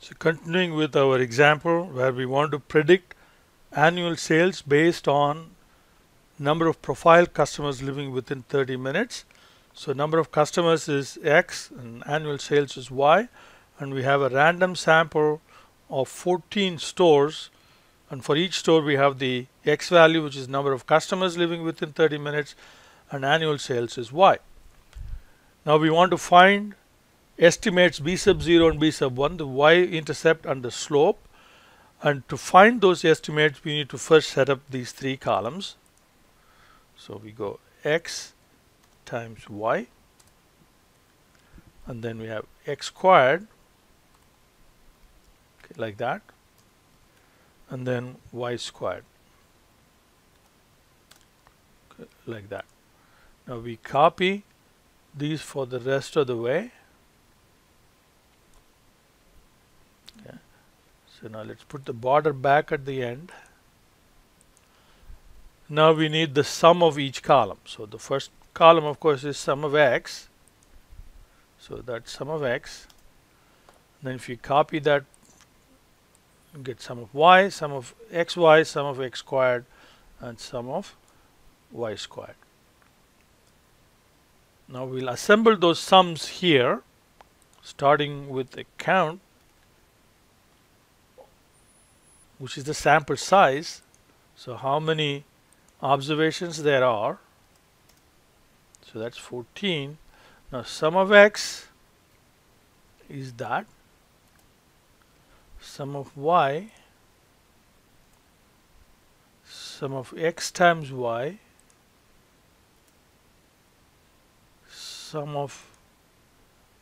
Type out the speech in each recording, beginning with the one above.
So continuing with our example where we want to predict annual sales based on number of profile customers living within 30 minutes. So number of customers is X and annual sales is Y, and we have a random sample of 14 stores, and for each store we have the X value, which is number of customers living within 30 minutes, and annual sales is Y. Now we want to find estimates B sub 0 and B sub 1, the y-intercept and the slope, and to find those estimates we need to first set up these three columns. So we go X times Y, and then we have X squared, okay, like that, and then Y squared, okay, like that. Now we copy these for the rest of the way. Okay. So now let's put the border back at the end. Now we need the sum of each column. So the first column of course is sum of X. So that's sum of X. Then if you copy that, you get sum of Y, sum of XY, sum of X squared, and sum of Y squared. Now we'll assemble those sums here, starting with a count, which is the sample size. So how many observations there are? So that's 14. Now sum of X is that, sum of Y, sum of X times Y, sum of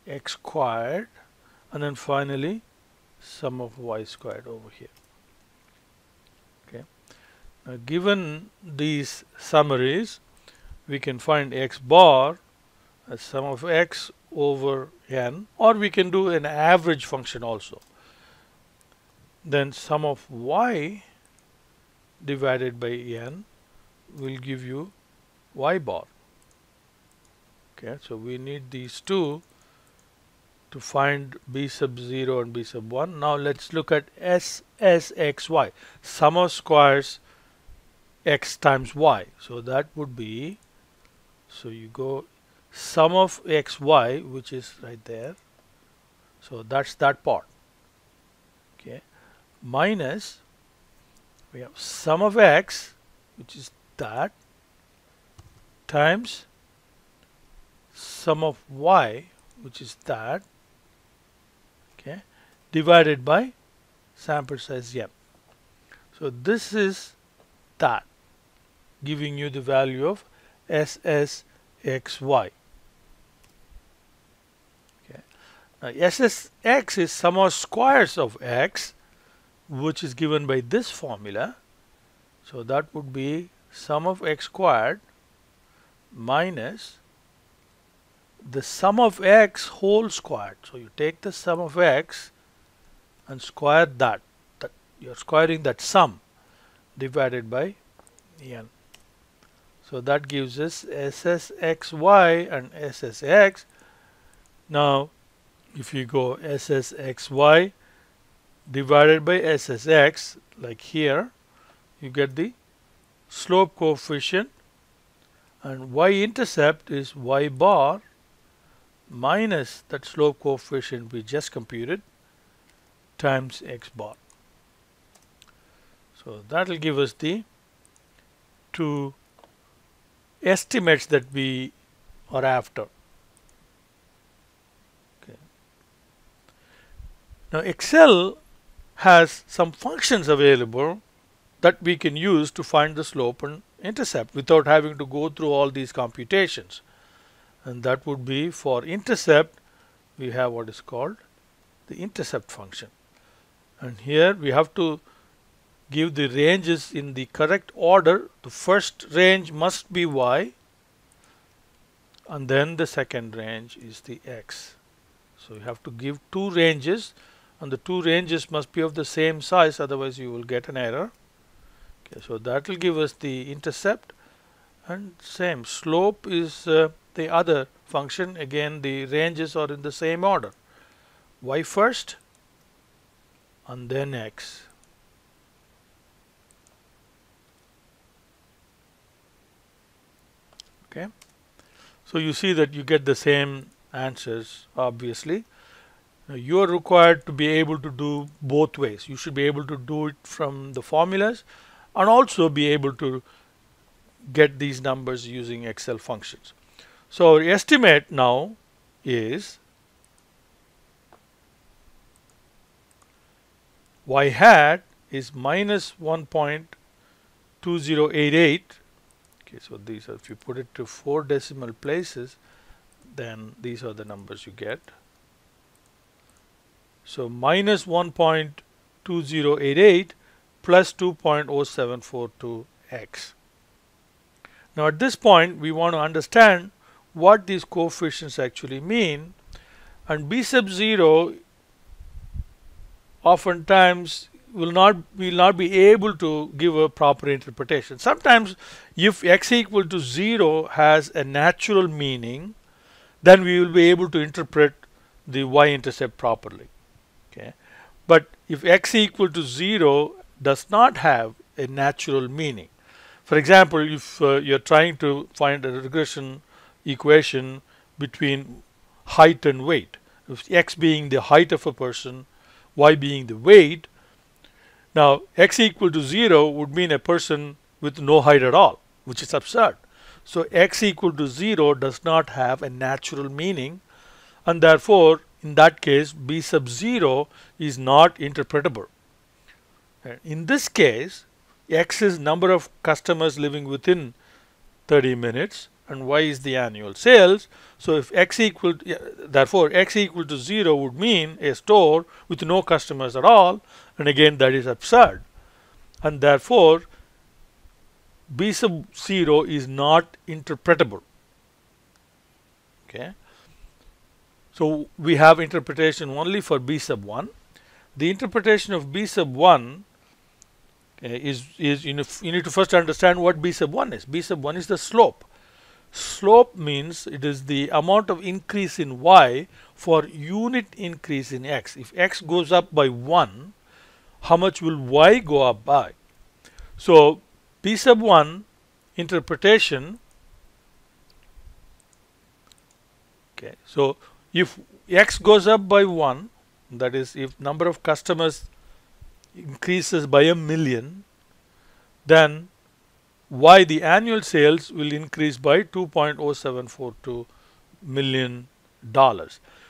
X squared, and then finally sum of Y squared over here. Okay. Now given these summaries, we can find X bar as sum of X over N, or we can do an average function also. Then sum of Y divided by N will give you Y bar. Okay, so we need these two to find B sub 0 and B sub 1. Now let's look at SSXY, sum of squares X times Y. So that would be, so you go sum of XY, which is right there. So that's that part. Okay, minus we have sum of X, which is that, times sum of Y, which is that, okay, divided by sample size M. So this is that, giving you the value of SSXY. Okay. Now SSX is sum of squares of X, which is given by this formula. So that would be sum of X squared minus the sum of X whole squared. So you take the sum of X and square that you're squaring that sum, divided by N. So that gives us SSXY and SSX. Now if you go SSXY divided by SSX, like here, you get the slope coefficient, and y-intercept is Y bar minus that slope coefficient we just computed times X bar. So that will give us the two estimates that we are after. Okay. Now Excel has some functions available that we can use to find the slope and intercept without having to go through all these computations. And that would be, for intercept, we have what is called the intercept function. And here we have to give the ranges in the correct order. The first range must be Y, and then the second range is the X. So you have to give two ranges, and the two ranges must be of the same size, otherwise you will get an error. Okay, so that will give us the intercept, and same slope is the other function. Again, the ranges are in the same order. Y first, and then x. Okay, so you see that you get the same answers. Obviously, now you are required to be able to do both ways. You should be able to do it from the formulas and also be able to get these numbers using Excel functions. So our estimate now is y hat is minus 1.2088. Okay, so these are, if you put it to 4 decimal places, then these are the numbers you get. So minus 1.2088 plus 2.0742x. Now at this point we want to understand what these coefficients actually mean, and b sub 0 oftentimes will not be able to give a proper interpretation. Sometimes if x equal to 0 has a natural meaning, then we will be able to interpret the y-intercept properly. Okay, but if x equal to 0 does not have a natural meaning, for example, if you're trying to find a regression equation between height and weight, if x being the height of a person, y being the weight, now x equal to 0 would mean a person with no height at all, which is absurd. So x equal to 0 does not have a natural meaning, and therefore in that case b sub 0 is not interpretable. In this case, x is number of customers living within 30 minutes and y is the annual sales. So if x equal to, therefore x equal to 0 would mean a store with no customers at all, and again that is absurd, and therefore b sub 0 is not interpretable. Okay, so we have interpretation only for b sub 1. The interpretation of b sub 1 is you need to first understand what b sub 1 is. B sub 1 is the slope. Slope means it is the amount of increase in y for unit increase in x. If x goes up by 1, how much will y go up by? So b sub 1 interpretation, okay, so if x goes up by 1, that is if number of customers increases by 1,000,000, then y, the annual sales, will increase by $2.0742 million.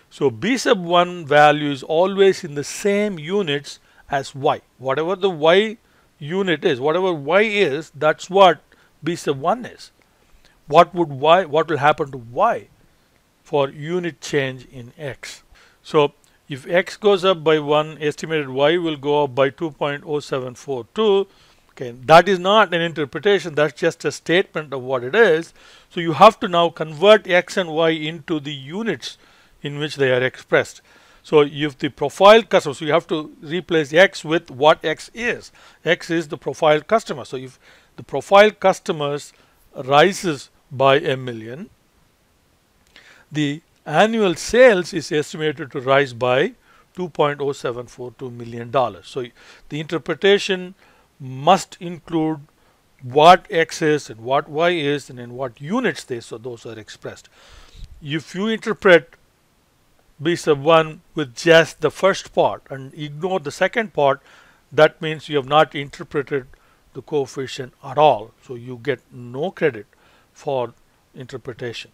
So b sub 1 value is always in the same units as y. Whatever the y unit is, whatever y is, that's what b sub 1 is. What will happen to y for unit change in x? So if x goes up by 1, estimated y will go up by 2.0742. Okay, that is not an interpretation, that's just a statement of what it is. So you have to now convert x and y into the units in which they are expressed. So if the profile customer, so you have to replace x with what x is. X is the profile customer. So if the profile customers rises by 1,000,000, the annual sales is estimated to rise by $2.0742 million. So the interpretation must include what x is and what y is and in what units those are expressed. If you interpret b sub 1 with just the first part and ignore the second part, that means you have not interpreted the coefficient at all. So you get no credit for interpretation.